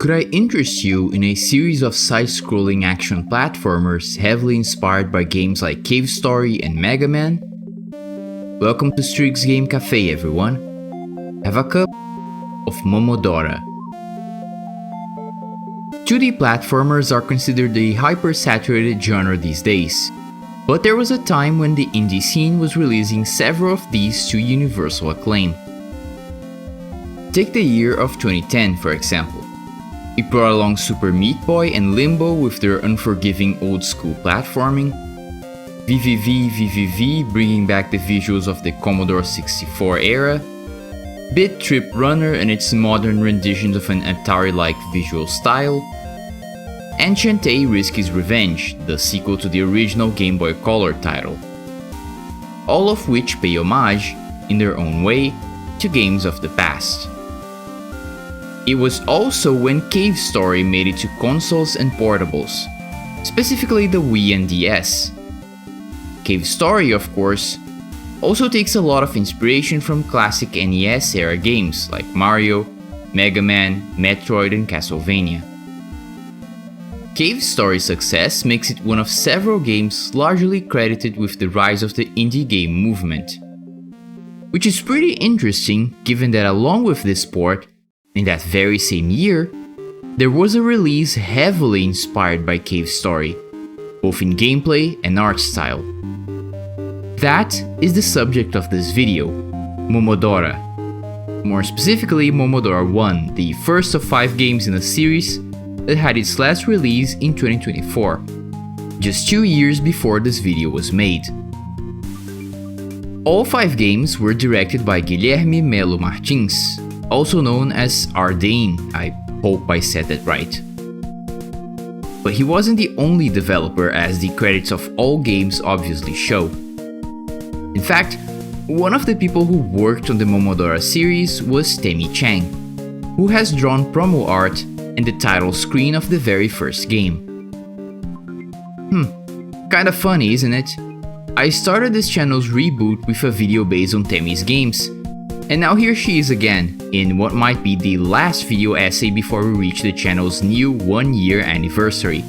Could I interest you in a series of side-scrolling action platformers heavily inspired by games like Cave Story and Mega Man? Welcome to Strig's Game Café, everyone. Have a cup of Momodora. 2D platformers are considered a hyper-saturated genre these days, but there was a time when the indie scene was releasing several of these to universal acclaim. Take the year of 2010, for example. It brought along Super Meat Boy and Limbo with their unforgiving old-school platforming, VVV bringing back the visuals of the Commodore 64 era, Bit Trip Runner and its modern renditions of an Atari-like visual style, and Shantae Risky's Revenge, the sequel to the original Game Boy Color title. All of which pay homage, in their own way, to games of the past. It was also when Cave Story made it to consoles and portables, specifically the Wii and DS. Cave Story, of course, also takes a lot of inspiration from classic NES era games like Mario, Mega Man, Metroid, and Castlevania. Cave Story's success makes it one of several games largely credited with the rise of the indie game movement. Which is pretty interesting given that along with this port, in that very same year, there was a release heavily inspired by Cave Story, both in gameplay and art style. That is the subject of this video, Momodora. More specifically, Momodora 1, the first of 5 games in a series that had its last release in 2024, just 2 years before this video was made. All 5 games were directed by Guilherme Melo Martins, also known as Ardain, I hope I said that right. But he wasn't the only developer, as the credits of all games obviously show. In fact, one of the people who worked on the Momodora series was Temi Chang, who has drawn promo art and the title screen of the very first game. Kinda funny, isn't it? I started this channel's reboot with a video based on Temi's games, and now here she is again, in what might be the last video essay before we reach the channel's new 1-year anniversary.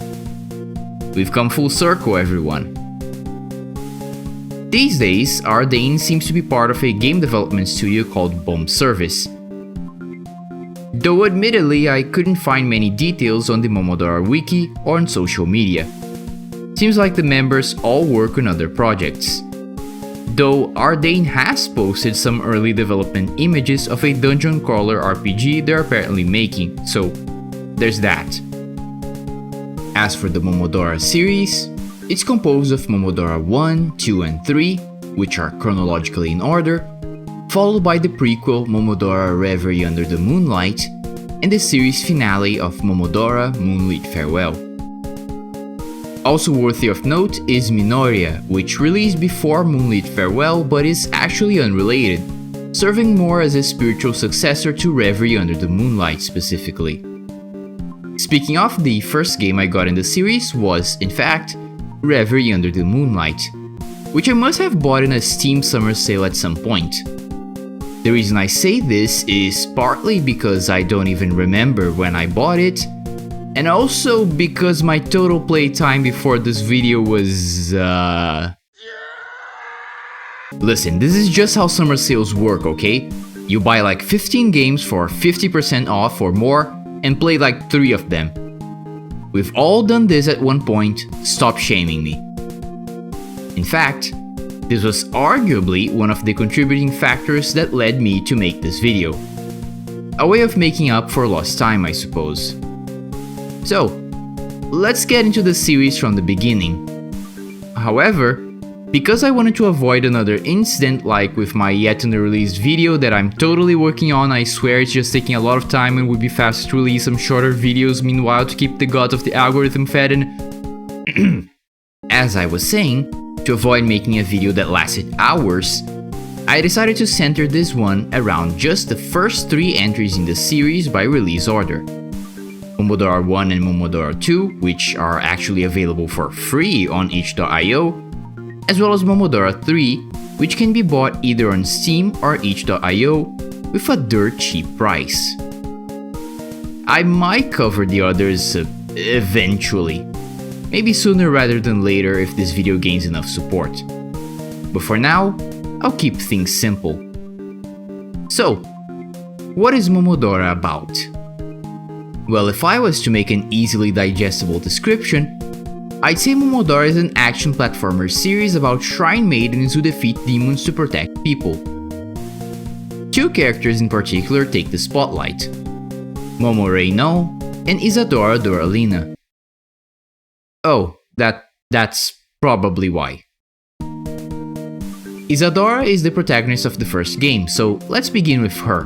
We've come full circle, everyone. These days, Ardain seems to be part of a game development studio called Bomb Service. Though admittedly, I couldn't find many details on the Momodora wiki or on social media. Seems like the members all work on other projects. Though Ardain has posted some early development images of a dungeon crawler RPG they're apparently making, so there's that. As for the Momodora series, it's composed of Momodora 1, 2, and 3, which are chronologically in order, followed by the prequel Momodora Reverie Under the Moonlight, and the series finale of Momodora Moonlit Farewell. Also worthy of note is Minoria, which released before Moonlit Farewell but is actually unrelated, serving more as a spiritual successor to Reverie Under the Moonlight specifically. Speaking of, the first game I got in the series was, in fact, Reverie Under the Moonlight, which I must have bought in a Steam summer sale at some point. The reason I say this is partly because I don't even remember when I bought it, and also because my total playtime before this video was, Listen, this is just how summer sales work, okay? You buy like 15 games for 50% off or more, and play like 3 of them. We've all done this at one point, stop shaming me. In fact, this was arguably one of the contributing factors that led me to make this video. A way of making up for lost time, I suppose. So, let's get into the series from the beginning. However, because I wanted to avoid another incident like with my yet unreleased video that I'm totally working on, I swear it's just taking a lot of time and would be faster to release some shorter videos meanwhile to keep the gods of the algorithm fed and as I was saying, to avoid making a video that lasted hours, I decided to center this one around just the first 3 entries in the series by release order. Momodora 1 and Momodora 2, which are actually available for free on itch.io, as well as Momodora 3, which can be bought either on Steam or itch.io with a dirt cheap price. I might cover the others eventually. Maybe sooner rather than later if this video gains enough support. But for now, I'll keep things simple. So, what is Momodora about? Well, if I was to make an easily digestible description, I'd say Momodora is an action platformer series about shrine maidens who defeat demons to protect people. Two characters in particular take the spotlight: Momo Reino and Isadora Doralina. Oh, that's probably why. Isadora is the protagonist of the first game, so let's begin with her.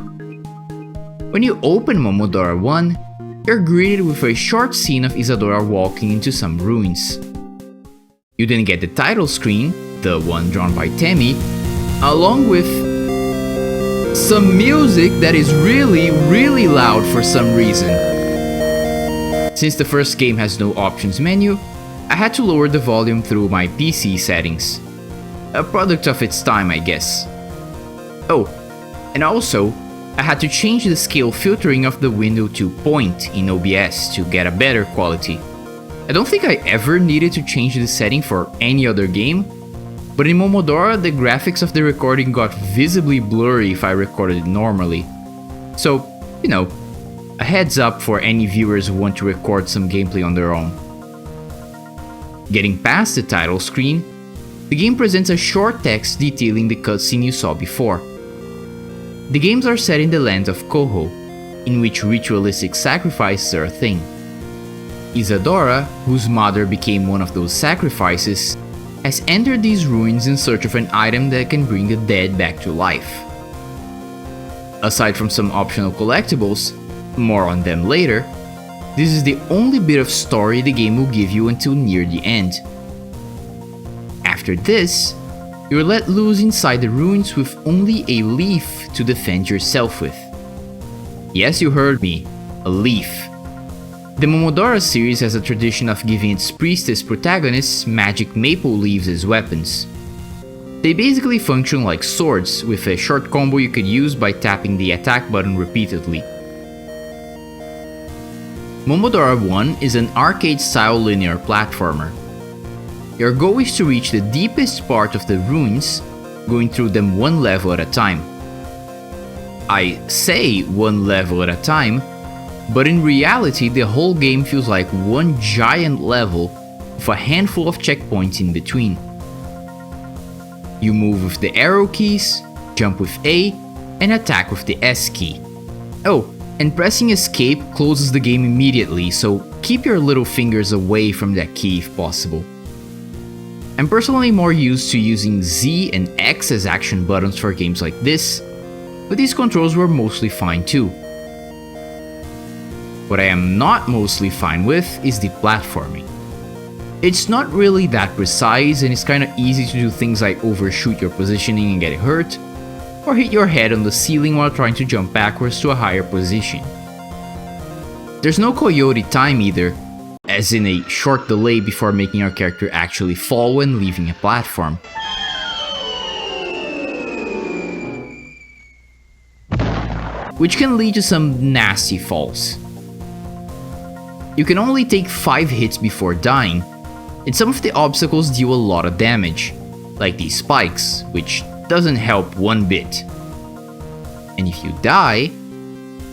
When you open Momodora 1, you're greeted with a short scene of Isadora walking into some ruins. You then get the title screen, the one drawn by Temi, along with some music that is really loud for some reason. Since the first game has no options menu, I had to lower the volume through my PC settings. A product of its time, I guess. Oh, and also, I had to change the scale filtering of the window to point in OBS to get a better quality. I don't think I ever needed to change the setting for any other game, but in Momodora the graphics of the recording got visibly blurry if I recorded it normally. So, you know, a heads up for any viewers who want to record some gameplay on their own. Getting past the title screen, the game presents a short text detailing the cutscene you saw before. The games are set in the land of Koho, in which ritualistic sacrifices are a thing. Isadora, whose mother became one of those sacrifices, has entered these ruins in search of an item that can bring the dead back to life. Aside from some optional collectibles, more on them later, this is the only bit of story the game will give you until near the end. After this, you're let loose inside the ruins with only a leaf to defend yourself with. Yes, you heard me, a leaf. The Momodora series has a tradition of giving its priestess protagonists magic maple leaves as weapons. They basically function like swords, with a short combo you could use by tapping the attack button repeatedly. Momodora 1 is an arcade-style linear platformer. Your goal is to reach the deepest part of the ruins, going through them one level at a time. I say one level at a time, but in reality the whole game feels like one giant level with a handful of checkpoints in between. You move with the arrow keys, jump with A, and attack with the S key. Oh, and pressing escape closes the game immediately, so keep your little fingers away from that key if possible. I'm personally more used to using Z and X as action buttons for games like this, but these controls were mostly fine too. What I am not mostly fine with is the platforming. It's not really that precise and it's kinda easy to do things like overshoot your positioning and get hurt, or hit your head on the ceiling while trying to jump backwards to a higher position. There's no coyote time either, as in a short delay before making our character actually fall when leaving a platform. Which can lead to some nasty falls. You can only take 5 hits before dying, and some of the obstacles deal a lot of damage, like these spikes, which doesn't help one bit. And if you die,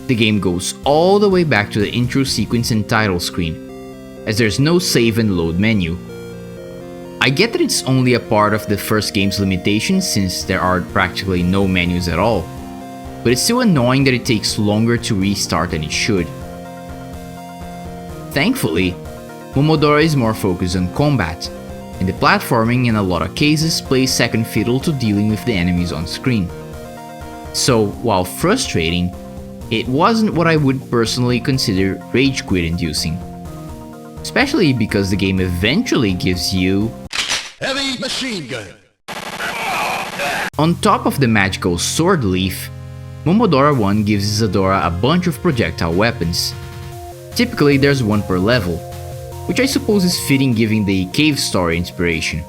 the game goes all the way back to the intro sequence and title screen, as there's no save and load menu. I get that it's only a part of the first game's limitations since there are practically no menus at all, but it's still annoying that it takes longer to restart than it should. Thankfully, Momodora is more focused on combat, and the platforming in a lot of cases plays second fiddle to dealing with the enemies on screen. So, while frustrating, it wasn't what I would personally consider rage quit inducing. Especially because the game eventually gives you heavy machine gun. On top of the magical sword leaf, Momodora 1 gives Isadora a bunch of projectile weapons. Typically there's one per level, which I suppose is fitting given the cave story inspiration.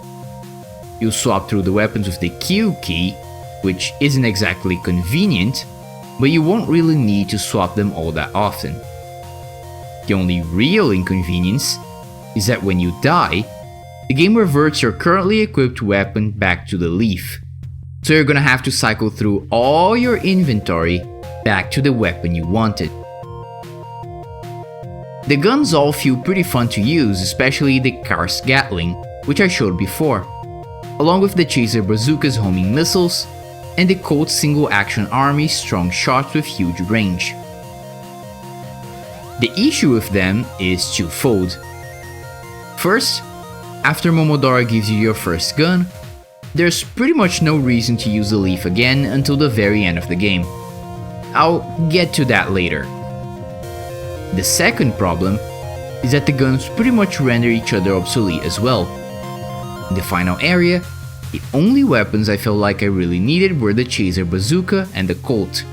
You swap through the weapons with the Q key, which isn't exactly convenient, but you won't really need to swap them all that often. The only real inconvenience is that when you die, the game reverts your currently equipped weapon back to the leaf. So you're gonna have to cycle through all your inventory back to the weapon you wanted. The guns all feel pretty fun to use, especially the Kar's Gatling, which I showed before, along with the Chaser Bazooka's homing missiles, and the Colt's single-action army's strong shots with huge range. The issue with them is twofold. First, after Momodora gives you your first gun, there's pretty much no reason to use the leaf again until the very end of the game. I'll get to that later. The second problem is that the guns pretty much render each other obsolete as well. In the final area, the only weapons I felt like I really needed were the Chaser Bazooka and the Colt.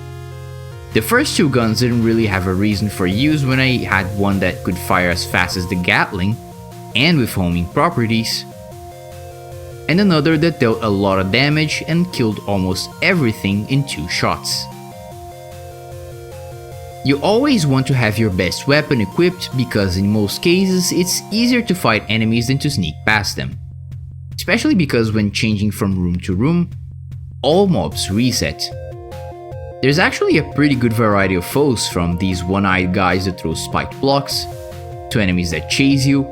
The first two guns didn't really have a reason for use when I had one that could fire as fast as the Gatling and with homing properties, and another that dealt a lot of damage and killed almost everything in 2 shots. You always want to have your best weapon equipped because in most cases it's easier to fight enemies than to sneak past them. Especially because when changing from room to room, all mobs reset. There's actually a pretty good variety of foes, from these one-eyed guys that throw spiked blocks, to enemies that chase you,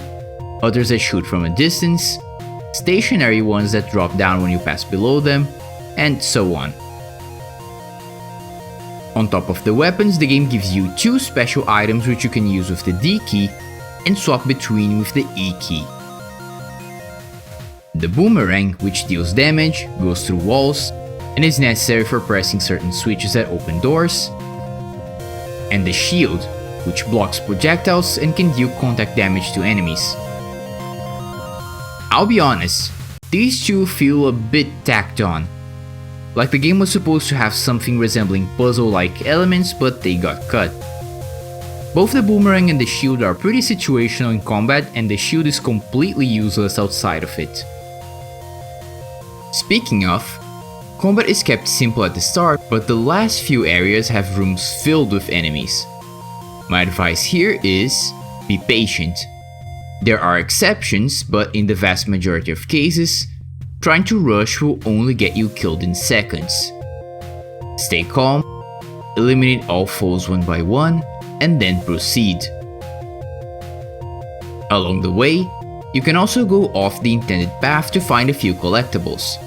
others that shoot from a distance, stationary ones that drop down when you pass below them, and so on. On top of the weapons, the game gives you 2 special items which you can use with the D key and swap between with the E key. The boomerang, which deals damage, goes through walls, and is necessary for pressing certain switches that open doors, and the shield, which blocks projectiles and can deal contact damage to enemies. I'll be honest, these 2 feel a bit tacked on. Like the game was supposed to have something resembling puzzle-like elements, but they got cut. Both the boomerang and the shield are pretty situational in combat, and the shield is completely useless outside of it. Speaking of, combat is kept simple at the start, but the last few areas have rooms filled with enemies. My advice here is, be patient. There are exceptions, but in the vast majority of cases, trying to rush will only get you killed in seconds. Stay calm, eliminate all foes one by one, and then proceed. Along the way, you can also go off the intended path to find a few collectibles.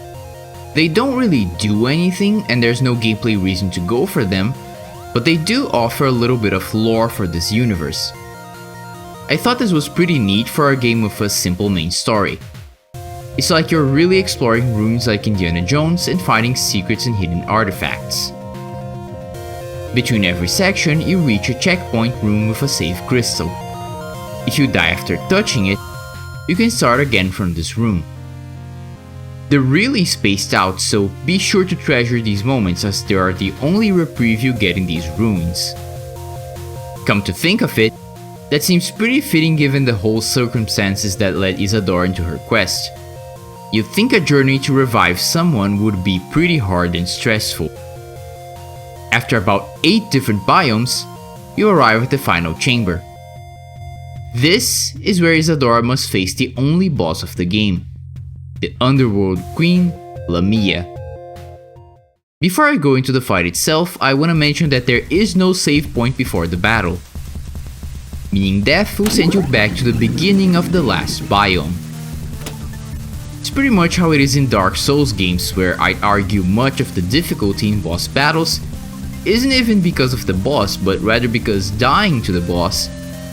They don't really do anything and there's no gameplay reason to go for them, but they do offer a little bit of lore for this universe. I thought this was pretty neat for a game with a simple main story. It's like you're really exploring rooms like Indiana Jones and finding secrets and hidden artifacts. Between every section, you reach a checkpoint room with a save crystal. If you die after touching it, you can start again from this room. They're really spaced out, so be sure to treasure these moments as they are the only reprieve you get in these ruins. Come to think of it, that seems pretty fitting given the whole circumstances that led Isadora into her quest. You'd think a journey to revive someone would be pretty hard and stressful. After about 8 different biomes, you arrive at the final chamber. This is where Isadora must face the only boss of the game, the Underworld Queen, Lamia. Before I go into the fight itself, I want to mention that there is no save point before the battle, meaning death will send you back to the beginning of the last biome. It's pretty much how it is in Dark Souls games, where I'd argue much of the difficulty in boss battles isn't even because of the boss, but rather because dying to the boss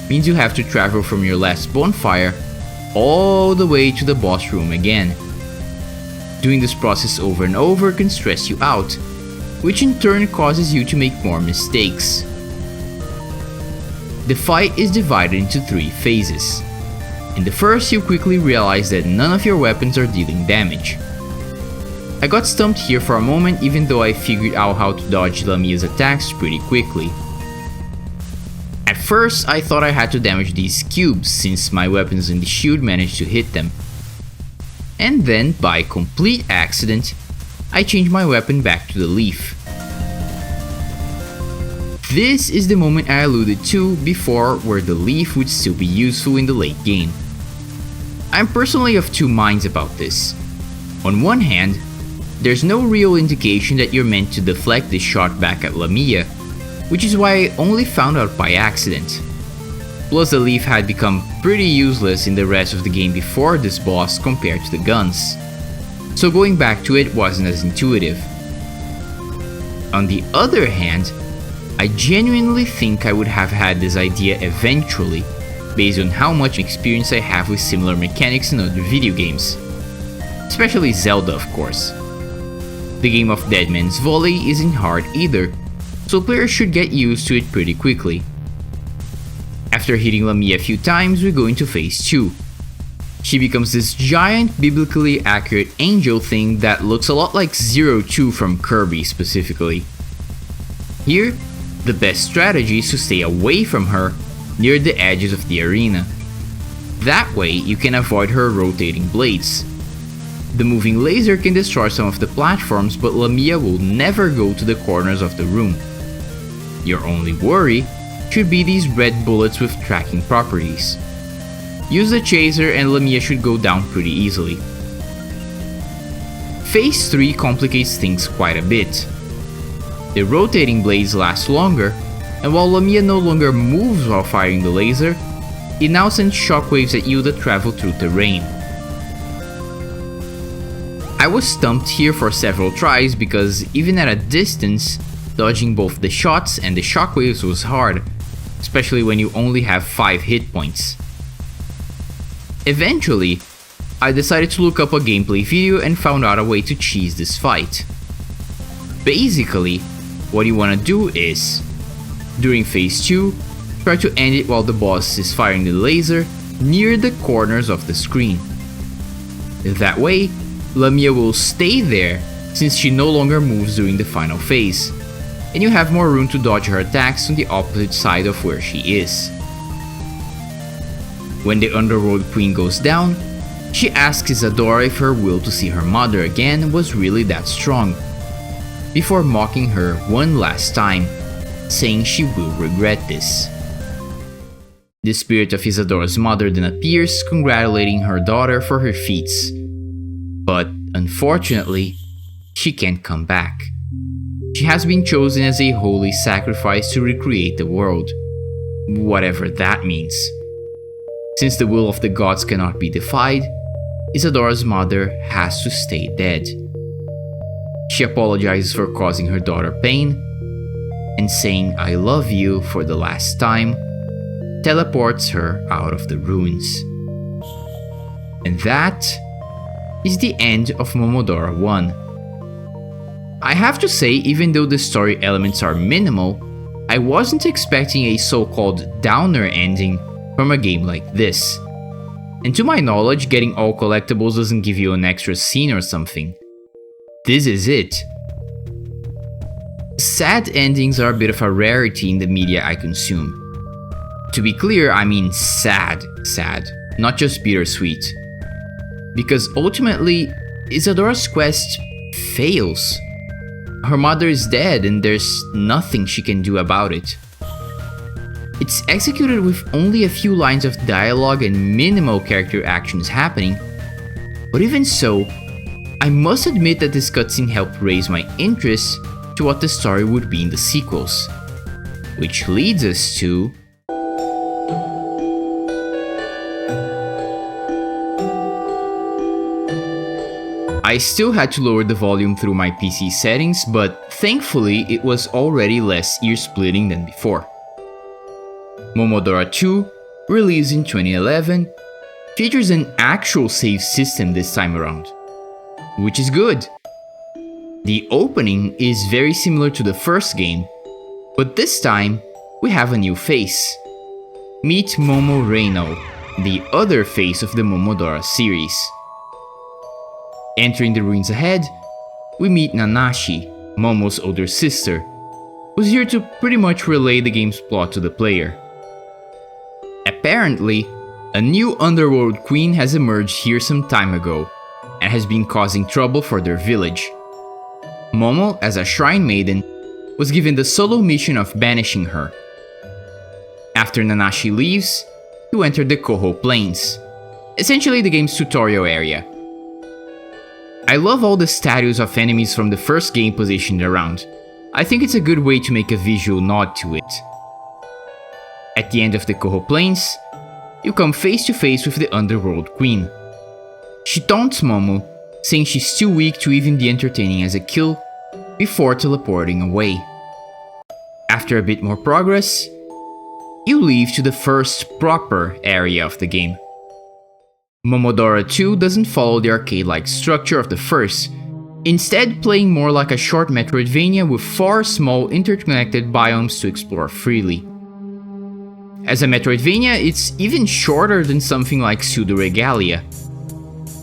means you have to travel from your last bonfire all the way to the boss room again. Doing this process over and over can stress you out, which in turn causes you to make more mistakes. The fight is divided into 3 phases. In the first, you quickly realize that none of your weapons are dealing damage. I got stumped here for a moment, even though I figured out how to dodge Lamia's attacks pretty quickly. At first, I thought I had to damage these cubes since my weapons in the shield managed to hit them. And then, by complete accident, I changed my weapon back to the leaf. This is the moment I alluded to before where the leaf would still be useful in the late game. I'm personally of two minds about this. On one hand, there's no real indication that you're meant to deflect this shot back at Lamia, which is why I only found out by accident. Plus the leaf had become pretty useless in the rest of the game before this boss compared to the guns, so going back to it wasn't as intuitive. On the other hand, I genuinely think I would have had this idea eventually, based on how much experience I have with similar mechanics in other video games. Especially Zelda, of course. The game of Dead Man's Volley isn't hard either, so players should get used to it pretty quickly. After hitting Lamia a few times, we go into phase 2. She becomes this giant, biblically accurate angel thing that looks a lot like Zero 2 from Kirby specifically. Here, the best strategy is to stay away from her near the edges of the arena. That way, you can avoid her rotating blades. The moving laser can destroy some of the platforms, but Lamia will never go to the corners of the room. Your only worry should be these red bullets with tracking properties. Use the chaser and Lamia should go down pretty easily. Phase 3 complicates things quite a bit. The rotating blades last longer, and while Lamia no longer moves while firing the laser, it now sends shockwaves at you that travel through terrain. I was stumped here for several tries because even at a distance, dodging both the shots and the shockwaves was hard, especially when you only have 5 hit points. Eventually, I decided to look up a gameplay video and found out a way to cheese this fight. Basically, what you want to do is, during phase 2, try to end it while the boss is firing the laser near the corners of the screen. That way, Lamia will stay there since she no longer moves during the final phase, and you have more room to dodge her attacks on the opposite side of where she is. When the Underworld Queen goes down, she asks Isadora if her will to see her mother again was really that strong, before mocking her one last time, saying she will regret this. The spirit of Isadora's mother then appears, congratulating her daughter for her feats. But unfortunately, she can't come back. She has been chosen as a holy sacrifice to recreate the world, whatever that means. Since the will of the gods cannot be defied, Isadora's mother has to stay dead. She apologizes for causing her daughter pain, and saying "I love you" for the last time, teleports her out of the ruins. And that is the end of Momodora 1. I have to say, even though the story elements are minimal, I wasn't expecting a so-called downer ending from a game like this. And to my knowledge, getting all collectibles doesn't give you an extra scene or something. This is it. Sad endings are a bit of a rarity in the media I consume. To be clear, I mean sad, not just bittersweet. Because ultimately, Isadora's quest fails. Her mother is dead and there's nothing she can do about it. It's executed with only a few lines of dialogue and minimal character actions happening, but even so, I must admit that this cutscene helped raise my interest to what the story would be in the sequels. Which leads us to... I still had to lower the volume through my PC settings, but thankfully it was already less ear-splitting than before. Momodora 2, released in 2011, features an actual save system this time around, which is good. The opening is very similar to the first game, but this time we have a new face. Meet Momo Reino, the other face of the Momodora series. Entering the ruins ahead, we meet Nanashi, Momo's older sister, who's here to pretty much relay the game's plot to the player. Apparently, a new Underworld Queen has emerged here some time ago, and has been causing trouble for their village. Momo, as a shrine maiden, was given the solo mission of banishing her. After Nanashi leaves, you enter the Koho Plains, essentially the game's tutorial area. I love all the statues of enemies from the first game positioned around. I think it's a good way to make a visual nod to it. At the end of the Koho Plains, you come face to face with the Underworld Queen. She taunts Momo, saying she's too weak to even be entertaining as a kill, before teleporting away. After a bit more progress, you leave to the first proper area of the game. Momodora II doesn't follow the arcade-like structure of the first, instead playing more like a short Metroidvania with 4 small interconnected biomes to explore freely. As a Metroidvania, it's even shorter than something like Pseudo Regalia.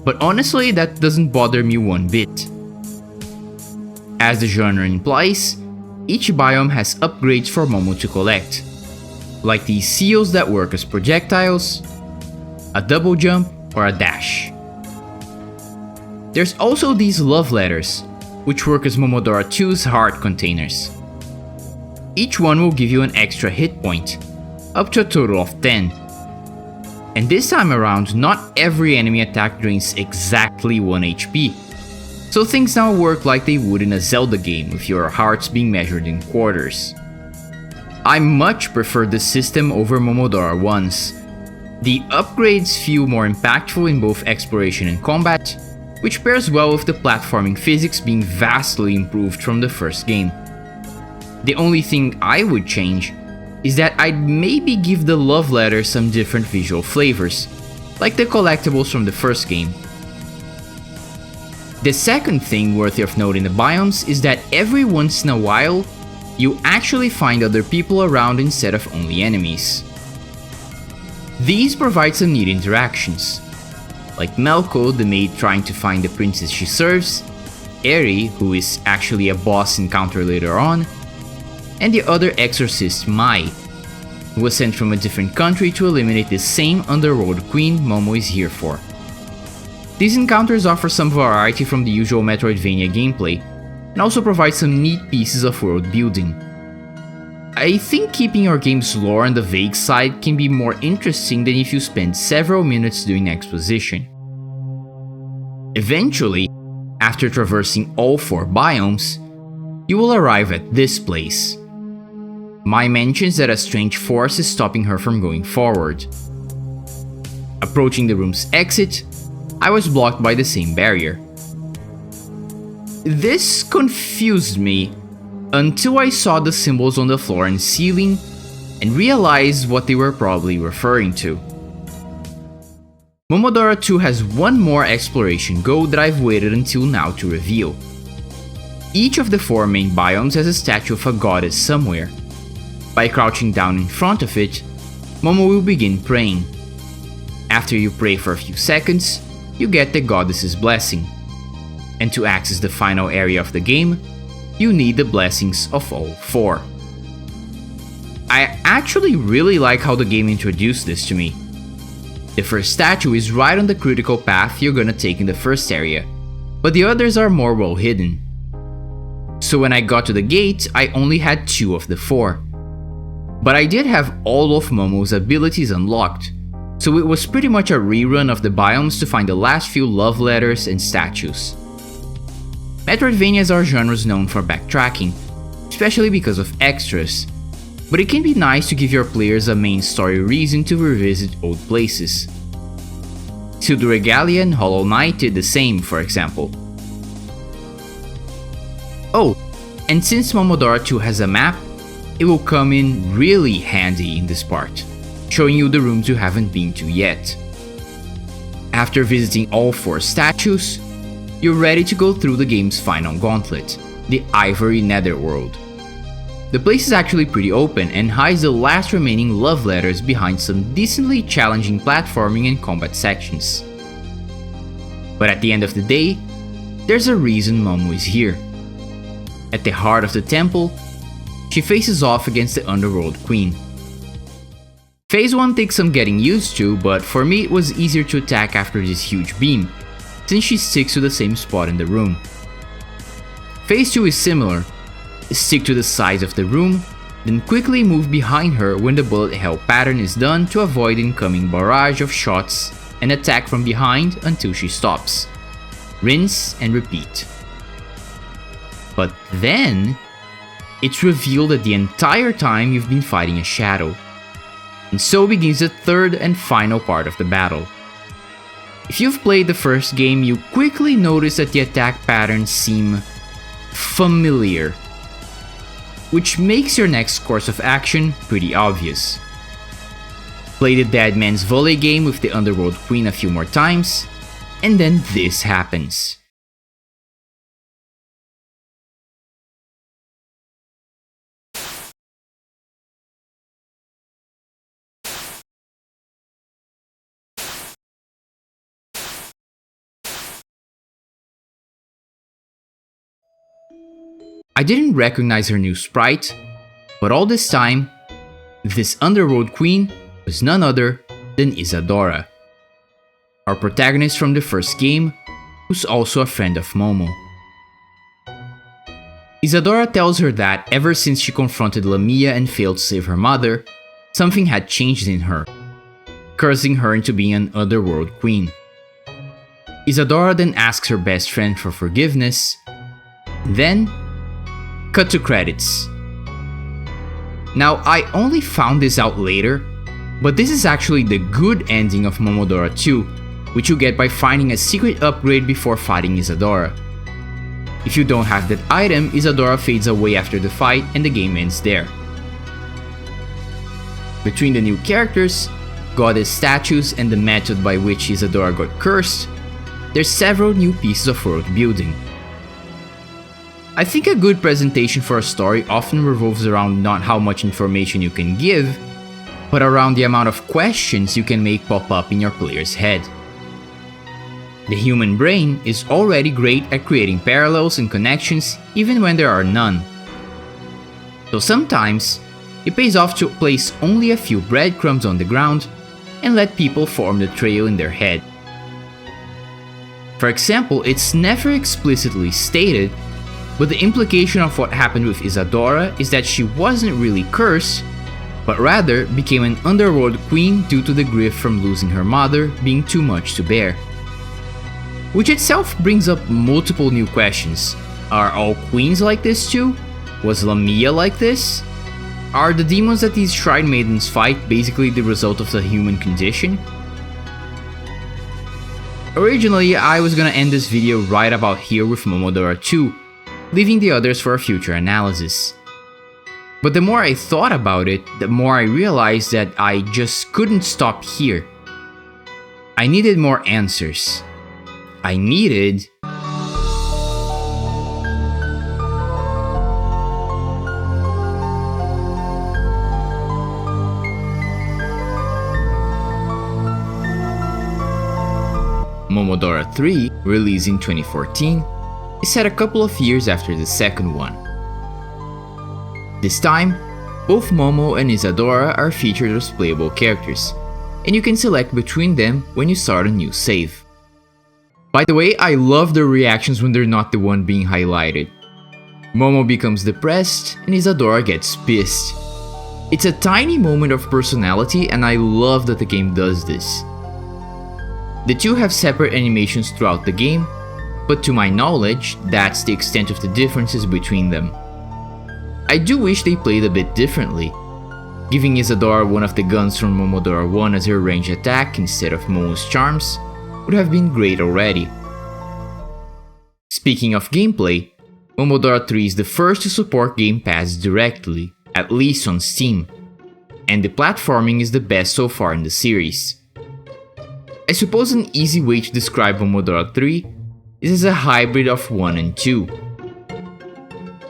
But honestly, that doesn't bother me one bit. As the genre implies, each biome has upgrades for Momo to collect, like these seals that work as projectiles, a double jump, or a dash. There's also these love letters, which work as Momodora II's heart containers. Each one will give you an extra hit point, up to a total of 10. And this time around, not every enemy attack drains exactly 1 HP, so things now work like they would in a Zelda game with your hearts being measured in quarters. I much prefer this system over Momodora 1's. The upgrades feel more impactful in both exploration and combat, which pairs well with the platforming physics being vastly improved from the first game. The only thing I would change is that I'd maybe give the love letter some different visual flavors, like the collectibles from the first game. The second thing worthy of note in the biomes is that every once in a while, you actually find other people around instead of only enemies. These provide some neat interactions, like Melko, the maid trying to find the princess she serves, Eri, who is actually a boss encounter later on, and the other exorcist Mai, who was sent from a different country to eliminate the same Underworld Queen Momo is here for. These encounters offer some variety from the usual Metroidvania gameplay, and also provide some neat pieces of world building. I think keeping your game's lore on the vague side can be more interesting than if you spend several minutes doing exposition. Eventually, after traversing all 4 biomes, you will arrive at this place. Mai mentions that a strange force is stopping her from going forward. Approaching the room's exit, I was blocked by the same barrier. This confused me until I saw the symbols on the floor and ceiling and realized what they were probably referring to. Momodora II has one more exploration goal that I've waited until now to reveal. Each of the 4 main biomes has a statue of a goddess somewhere. By crouching down in front of it, Momo will begin praying. After you pray for a few seconds, you get the goddess's blessing. And to access the final area of the game, you need the blessings of all 4. I actually really like how the game introduced this to me. The first statue is right on the critical path you're gonna take in the first area, but the others are more well hidden. So when I got to the gate, I only had 2 of the 4. But I did have all of Momo's abilities unlocked, so it was pretty much a rerun of the biomes to find the last few love letters and statues. Metroidvanias are genres known for backtracking, especially because of extras, but it can be nice to give your players a main story reason to revisit old places. Pseudo Regalia and Hollow Knight did the same, for example. Oh, and since Momodora II has a map, it will come in really handy in this part, showing you the rooms you haven't been to yet. After visiting all 4 statues, you're ready to go through the game's final gauntlet, the Ivory Netherworld. The place is actually pretty open and hides the last remaining love letters behind some decently challenging platforming and combat sections. But at the end of the day, there's a reason Momo is here. At the heart of the temple, she faces off against the Underworld Queen. Phase 1 takes some getting used to, but for me it was easier to attack after this huge beam, since she sticks to the same spot in the room. Phase 2 is similar, stick to the sides of the room, then quickly move behind her when the bullet hell pattern is done to avoid incoming barrage of shots, and attack from behind until she stops. Rinse and repeat. But then, it's revealed that the entire time you've been fighting a shadow. And so begins the third and final part of the battle. If you've played the first game, you quickly notice that the attack patterns seem familiar, which makes your next course of action pretty obvious. Play the Dead Man's Volley game with the Underworld Queen a few more times, and then this happens. I didn't recognize her new sprite, but all this time, this Underworld Queen was none other than Isadora, our protagonist from the first game, who's also a friend of Momo. Isadora tells her that ever since she confronted Lamia and failed to save her mother, something had changed in her, cursing her into being an Underworld Queen. Isadora then asks her best friend for forgiveness, then cut to credits. Now, I only found this out later, but this is actually the good ending of Momodora II, which you get by finding a secret upgrade before fighting Isadora. If you don't have that item, Isadora fades away after the fight and the game ends there. Between the new characters, goddess statues, and the method by which Isadora got cursed, there's several new pieces of world building. I think a good presentation for a story often revolves around not how much information you can give, but around the amount of questions you can make pop up in your player's head. The human brain is already great at creating parallels and connections even when there are none. So sometimes, it pays off to place only a few breadcrumbs on the ground and let people form the trail in their head. For example, it's never explicitly stated, but the implication of what happened with Isadora is that she wasn't really cursed, but rather became an Underworld Queen due to the grief from losing her mother being too much to bear. Which itself brings up multiple new questions. Are all queens like this too? Was Lamia like this? Are the demons that these Shrine Maidens fight basically the result of the human condition? Originally, I was gonna end this video right about here with Momodora II, leaving the others for a future analysis. But the more I thought about it, the more I realized that I just couldn't stop here. I needed more answers. I needed Momodora 3, released in 2014, is set a couple of years after the second one. This time, both Momo and Isadora are featured as playable characters, and you can select between them when you start a new save. By the way, I love their reactions when they're not the one being highlighted. Momo becomes depressed and Isadora gets pissed. It's a tiny moment of personality and I love that the game does this. The two have separate animations throughout the game, but to my knowledge, that's the extent of the differences between them. I do wish they played a bit differently. Giving Isadora one of the guns from Momodora 1 as her ranged attack instead of Momo's charms would have been great already. Speaking of gameplay, Momodora 3 is the first to support Game Pass directly, at least on Steam, and the platforming is the best so far in the series. I suppose an easy way to describe Momodora 3 is as a hybrid of 1 and 2.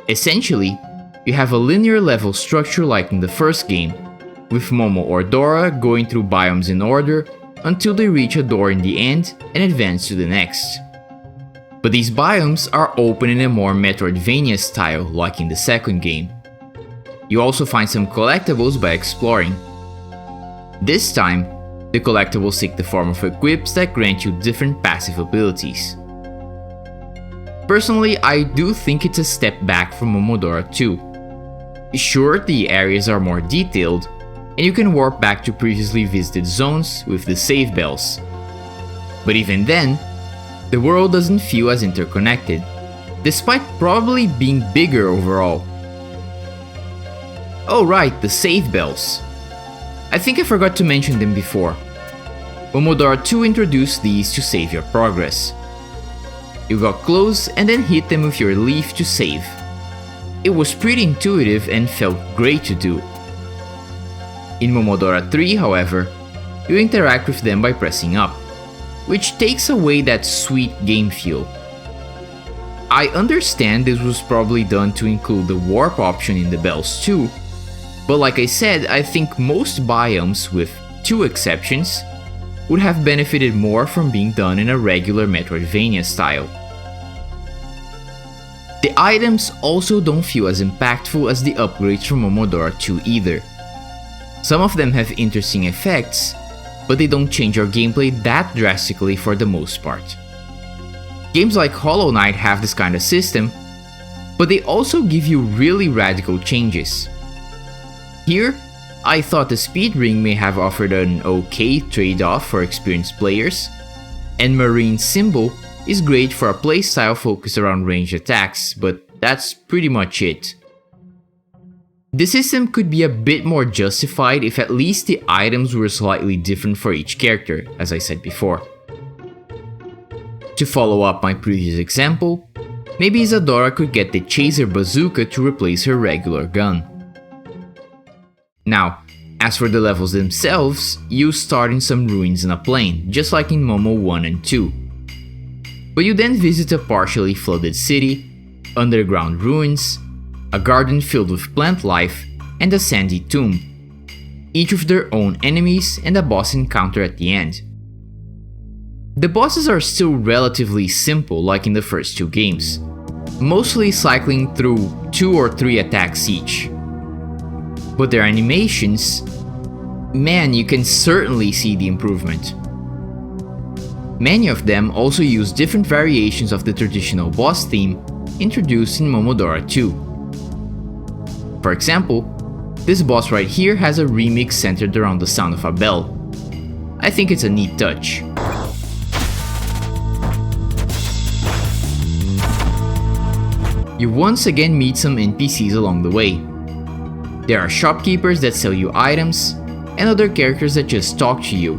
Essentially, you have a linear level structure like in the first game, with Momo or Dora going through biomes in order until they reach a door in the end and advance to the next. But these biomes are open in a more Metroidvania style like in the second game. You also find some collectibles by exploring. This time, the collectibles take the form of equips that grant you different passive abilities. Personally, I do think it's a step back from Momodora 2. Sure, the areas are more detailed, and you can warp back to previously visited zones with the save bells. But even then, the world doesn't feel as interconnected, despite probably being bigger overall. Oh right, the save bells. I think I forgot to mention them before. Momodora 2 introduced these to save your progress. You got close and then hit them with your leaf to save. It was pretty intuitive and felt great to do. In Momodora 3, however, you interact with them by pressing up, which takes away that sweet game feel. I understand this was probably done to include the warp option in the bells too, but like I said, I think most biomes, with 2 exceptions, would have benefited more from being done in a regular Metroidvania style. The items also don't feel as impactful as the upgrades from Momodora 2 either. Some of them have interesting effects, but they don't change your gameplay that drastically for the most part. Games like Hollow Knight have this kind of system, but they also give you really radical changes. Here, I thought the speed ring may have offered an okay trade-off for experienced players, and Marine Symbol is great for a playstyle focused around ranged attacks, but that's pretty much it. The system could be a bit more justified if at least the items were slightly different for each character, as I said before. To follow up my previous example, maybe Isadora could get the Chaser Bazooka to replace her regular gun. Now, as for the levels themselves, you start in some ruins in a plain, just like in Momo 1 and 2. But you then visit a partially flooded city, underground ruins, a garden filled with plant life, and a sandy tomb, each with their own enemies and a boss encounter at the end. The bosses are still relatively simple like in the first 2 games, mostly cycling through 2 or 3 attacks each. But their animations, man, you can certainly see the improvement. Many of them also use different variations of the traditional boss theme introduced in Momodora 2. For example, this boss right here has a remix centered around the sound of a bell. I think it's a neat touch. You once again meet some NPCs along the way. There are shopkeepers that sell you items, and other characters that just talk to you,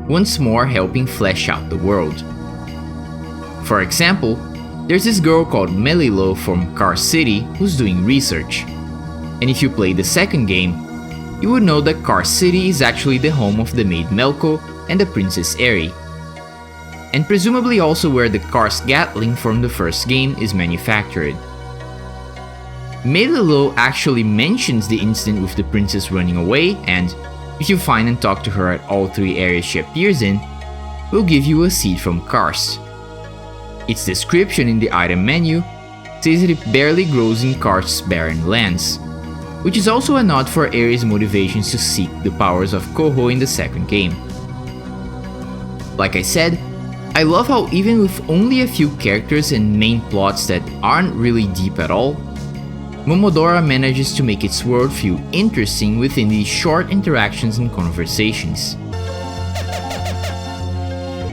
once more helping flesh out the world. For example, there's this girl called Melilo from Car City who's doing research. And if you play the second game, you would know that Car City is actually the home of the maid Melko and the Princess Eri, and presumably also where the Cars Gatling from the first game is manufactured. Melilo actually mentions the incident with the princess running away, and if you find and talk to her at all 3 areas she appears in, will give you a seed from Kars. Its description in the item menu says that it barely grows in Kars' barren lands, which is also a nod for Eri's motivations to seek the powers of Koho in the second game. Like I said, I love how even with only a few characters and main plots that aren't really deep at all, Momodora manages to make its world feel interesting within these short interactions and conversations.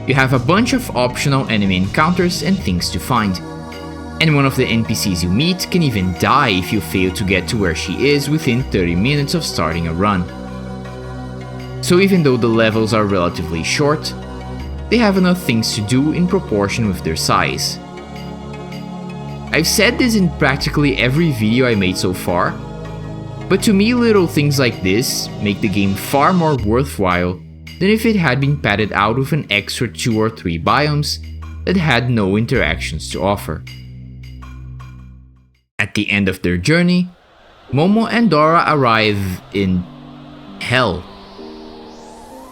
You have a bunch of optional enemy encounters and things to find, and one of the NPCs you meet can even die if you fail to get to where she is within 30 minutes of starting a run. So even though the levels are relatively short, they have enough things to do in proportion with their size. I've said this in practically every video I made so far, but to me little things like this make the game far more worthwhile than if it had been padded out with an extra 2 or 3 biomes that had no interactions to offer. At the end of their journey, Momo and Dora arrive in Hell.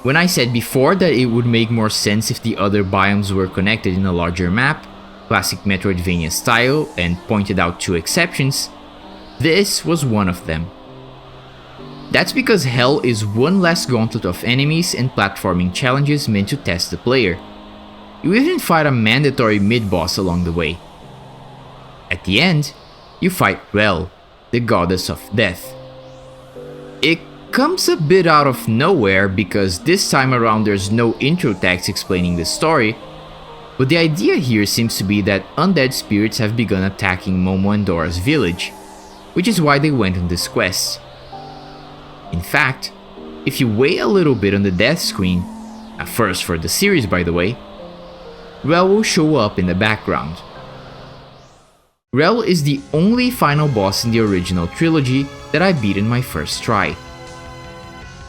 When I said before that it would make more sense if the other biomes were connected in a larger map, classic Metroidvania style, and pointed out 2 exceptions, this was one of them. That's because Hell is one less gauntlet of enemies and platforming challenges meant to test the player. You even fight a mandatory mid-boss along the way, At the end, you fight Rel, the goddess of death. It comes a bit out of nowhere because this time around there's no intro text explaining the story, but the idea here seems to be that undead spirits have begun attacking Momo and Dora's village, which is why they went on this quest. In fact, if you wait a little bit on the death screen, a first for the series by the way, Rel will show up in the background. Rel is the only final boss in the original trilogy that I beat in my first try.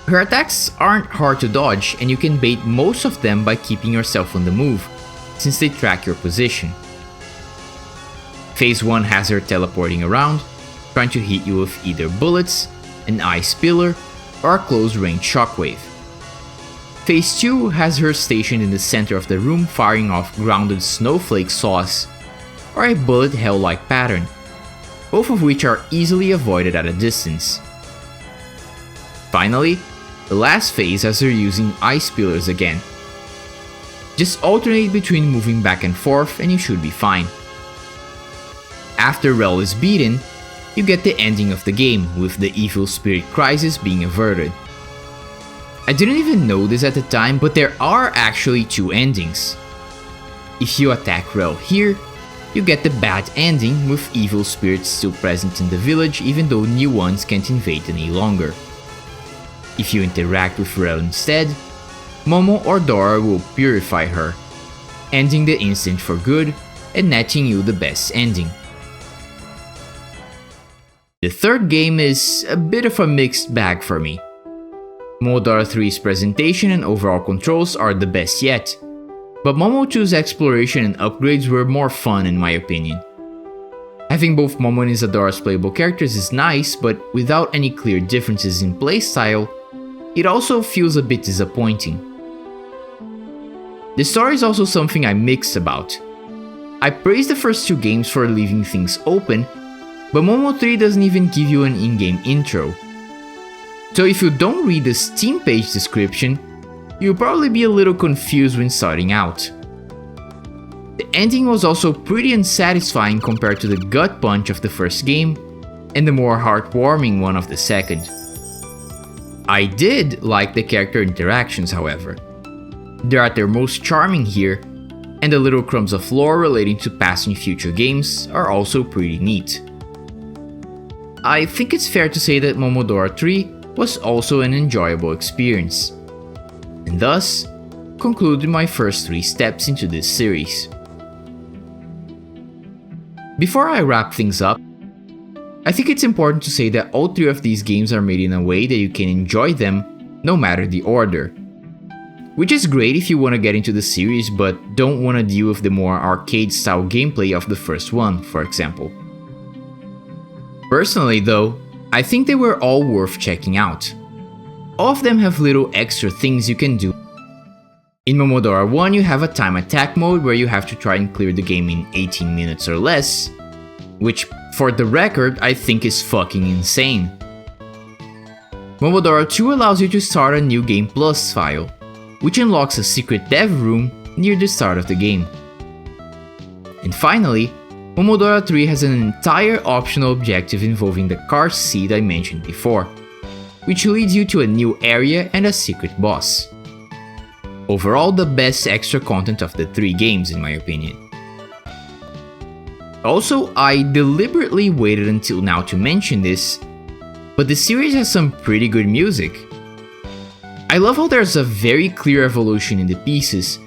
Her attacks aren't hard to dodge and you can bait most of them by keeping yourself on the move, since they track your position. Phase 1 has her teleporting around, trying to hit you with either bullets, an ice pillar, or a close-range shockwave. Phase 2 has her stationed in the center of the room firing off grounded snowflake sauce, or a bullet hell-like pattern, both of which are easily avoided at a distance. Finally, the last phase has her using ice pillars again. Just alternate between moving back and forth and you should be fine. After Rel is beaten, you get the ending of the game, with the evil spirit crisis being averted. I didn't even know this at the time, but there are actually two endings. If you attack Rel here, you get the bad ending with evil spirits still present in the village even though new ones can't invade any longer. If you interact with Rel instead, Momo or Dora will purify her, ending the instant for good and netting you the best ending. The third game is a bit of a mixed bag for me. Momodora 3's presentation and overall controls are the best yet, but Momo 2's exploration and upgrades were more fun in my opinion. Having both Momo and Isadora's playable characters is nice, but without any clear differences in playstyle, it also feels a bit disappointing. The story is also something I'm mixed about. I praise the first two games for leaving things open, but Momo 3 doesn't even give you an in-game intro. So if you don't read the Steam page description, you'll probably be a little confused when starting out. The ending was also pretty unsatisfying compared to the gut punch of the first game, and the more heartwarming one of the second. I did like the character interactions, however. They're at their most charming here, and the little crumbs of lore relating to past and future games are also pretty neat. I think it's fair to say that Momodora 3 was also an enjoyable experience, and thus concluded my first 3 steps into this series. Before I wrap things up, I think it's important to say that all 3 of these games are made in a way that you can enjoy them no matter the order. Which is great if you want to get into the series but don't want to deal with the more arcade-style gameplay of the first one, for example. Personally though, I think they were all worth checking out. All of them have little extra things you can do. In Momodora 1 you have a time attack mode where you have to try and clear the game in 18 minutes or less, which for the record I think is fucking insane. Momodora 2 allows you to start a new Game Plus file, which unlocks a secret dev room near the start of the game. And finally, Momodora 3 has an entire optional objective involving the car seed I mentioned before, which leads you to a new area and a secret boss. Overall, the best extra content of the 3 games in my opinion. Also, I deliberately waited until now to mention this, but the series has some pretty good music. I love how there's a very clear evolution in the pieces,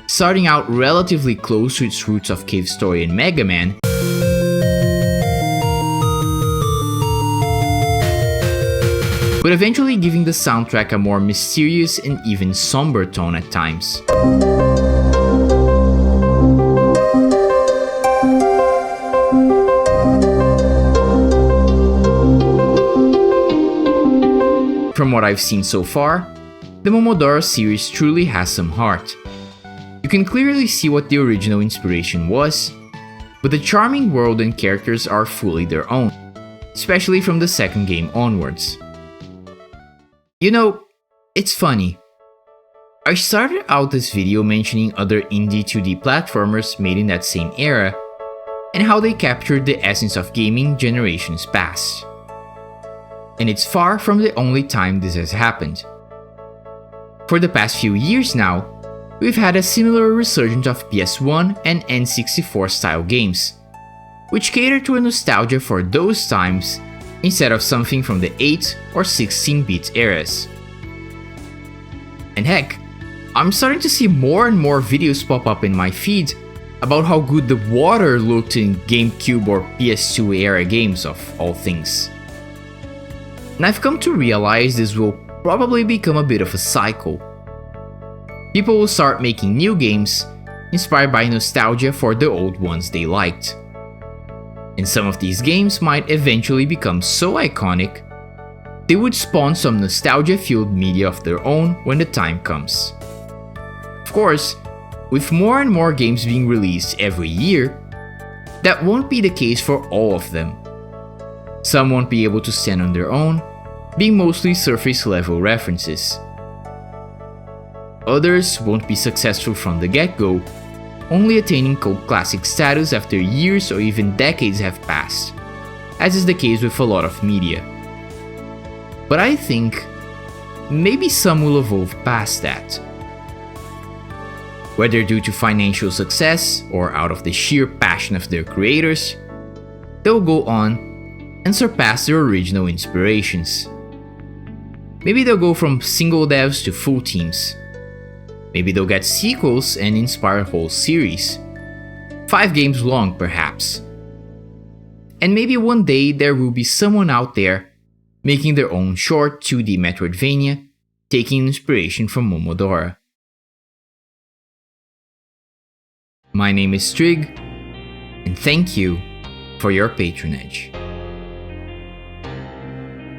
starting out relatively close to its roots of Cave Story and Mega Man, but eventually giving the soundtrack a more mysterious and even somber tone at times. From what I've seen so far, the Momodora series truly has some heart. You can clearly see what the original inspiration was, but the charming world and characters are fully their own, especially from the second game onwards. You know, it's funny. I started out this video mentioning other indie 2D platformers made in that same era, and how they captured the essence of gaming generations past. And it's far from the only time this has happened. For the past few years now, we've had a similar resurgence of PS1 and N64 style games, which cater to a nostalgia for those times instead of something from the 8 or 16-bit eras. And heck, I'm starting to see more and more videos pop up in my feed about how good the water looked in GameCube or PS2 era games of all things. And I've come to realize this will probably become a bit of a cycle. People will start making new games inspired by nostalgia for the old ones they liked. And some of these games might eventually become so iconic, they would spawn some nostalgia-fueled media of their own when the time comes. Of course, with more and more games being released every year, that won't be the case for all of them. Some won't be able to stand on their own, being mostly surface-level references. Others won't be successful from the get-go, only attaining cult classic status after years or even decades have passed, as is the case with a lot of media. But I think maybe some will evolve past that. Whether due to financial success or out of the sheer passion of their creators, they'll go on and surpass their original inspirations. Maybe they'll go from single devs to full teams. Maybe they'll get sequels and inspire a whole series. 5 games long, perhaps. And maybe one day there will be someone out there making their own short 2D Metroidvania, taking inspiration from Momodora. My name is Strig, and thank you for your patronage.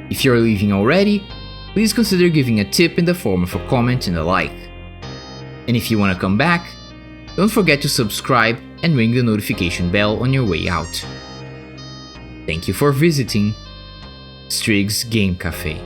If you're leaving already, please consider giving a tip in the form of a comment and a like. And if you want to come back, don't forget to subscribe and ring the notification bell on your way out. Thank you for visiting Strig's Game Café.